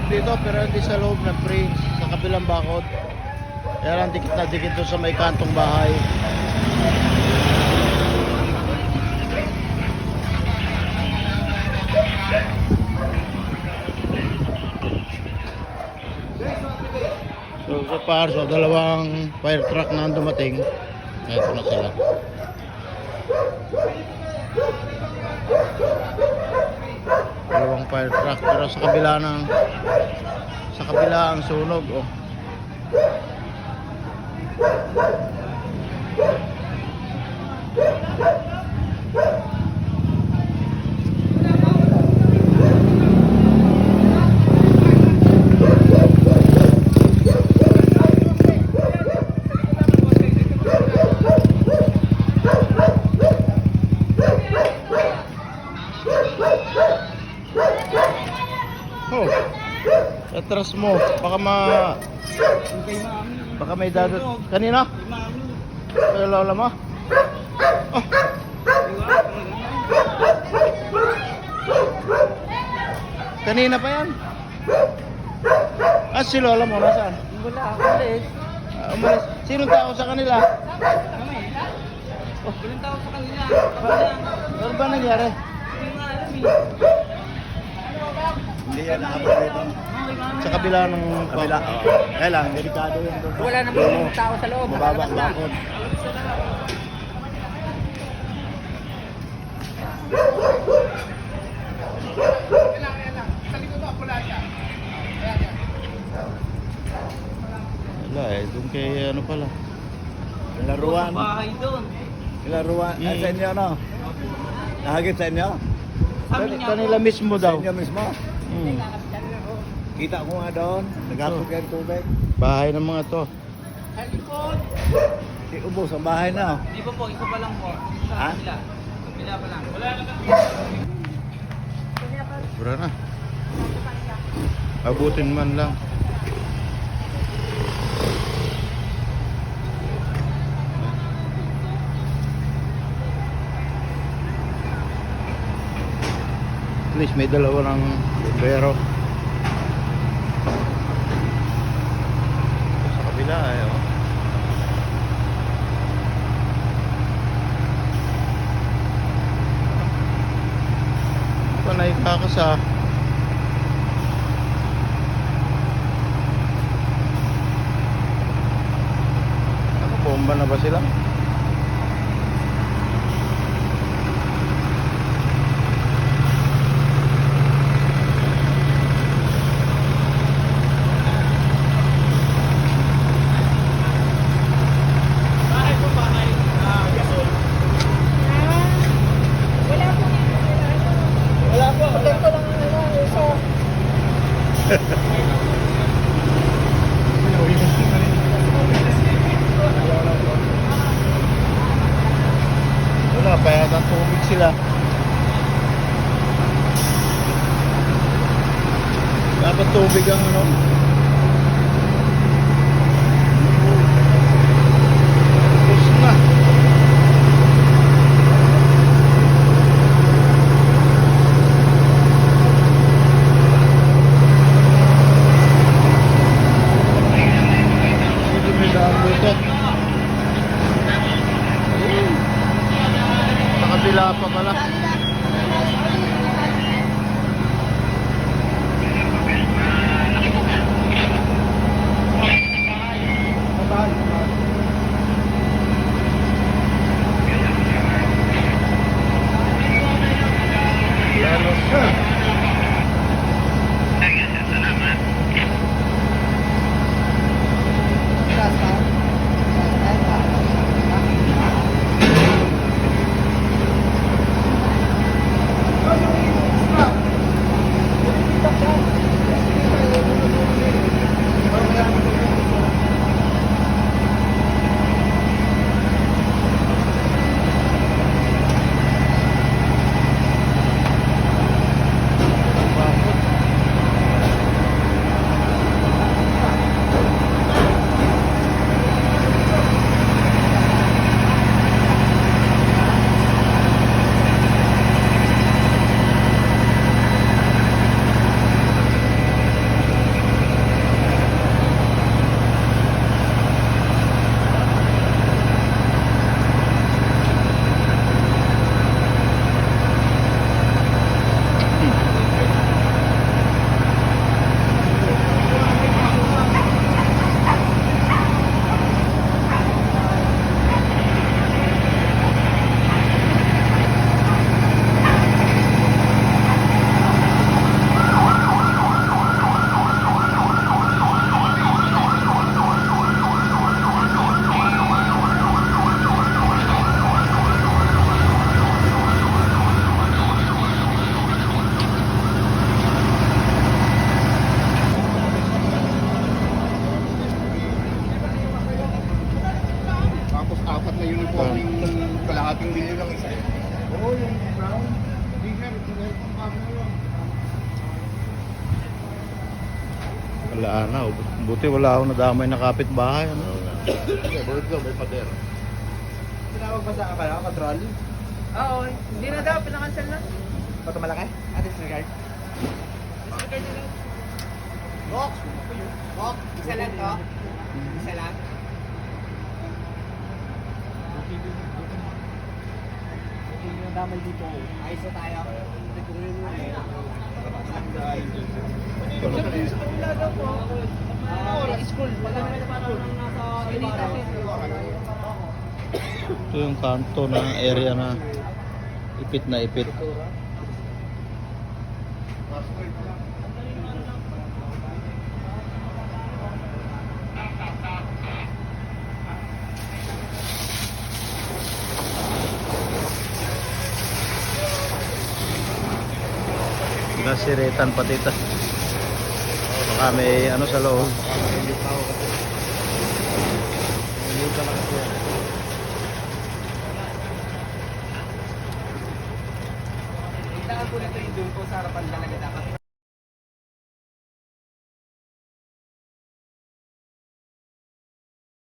dito pero hindi sa loob ng Prince, sa kabilang bakod. Kaya lang dikit na dikit doon sa may kantong bahay. So far, so dalawang fire truck na dumating. Ito na sila. Dalawang fire truck pero sa kabila ang sunog, oh. Oh, atras mo. Baka may dadot. Kanina? Kaya lola mo? Oh. Kanina pa yan? Si lola mo nasaan? Wala, umalis. Umalis. Sinong tao sa kanila? Kami. Oh, ilang tao sa kanila. Ano ba nangyari? Hindi nga alam eh. Hindi yan nakabot dito. Sa kabila ng Kabila. Kaya lang, delikado yung doon. Wala namang tao sa loob. Mababa Nakalabas ang na. bakod. Wala eh, doon kay ano pala. Laruan. Bahay doon. Laruan. Sa inyo, no? Nahagit sa inyo? Sabi niya Kanila mismo Sa daw. inyo mismo? Hmm. Kita ko nga doon. Nagapot kayo ng tubig. Bahay ng mga to. sa likod. Si ubos ang bahay na. Di ba po, isa pa lang po. Sa Ha? kabila. Kabila pa lang. Wala na kami. Bura na. Abutin man lang. At least may dalawa ng bumbero. Sa kabila eh, oh. Panay kakas ah. Bomba na ba sila? Wala po. Hotel ko lang isa. Wala, payat ang tubig sila. Dapat tubig ang ano. Tapos na. Dito may daan dito. Sa kabila pa pala. Oo, yung brown. Hindi nga, yung camera lang. Wala na. Buti wala akong nadamay na kapitbahay. Ano? Okay, buti ko, may pader. Tinawag ba sa control? Oo, hindi na daw, pinakancel na. Bato malaki? Disregard. Disregard na lang. Box! Box! Isa lang to? Isa lang? Yung damay dito. Ayos na tayo. Sa kanila daw po. School. Wala naman na parang nasa Unita. Ito yung kanto ng area na ipit na ipit. Nasiretan pati ito. Baka may ano sa loob. Kailangan po nito yung doon po sa harapan talaga dapat.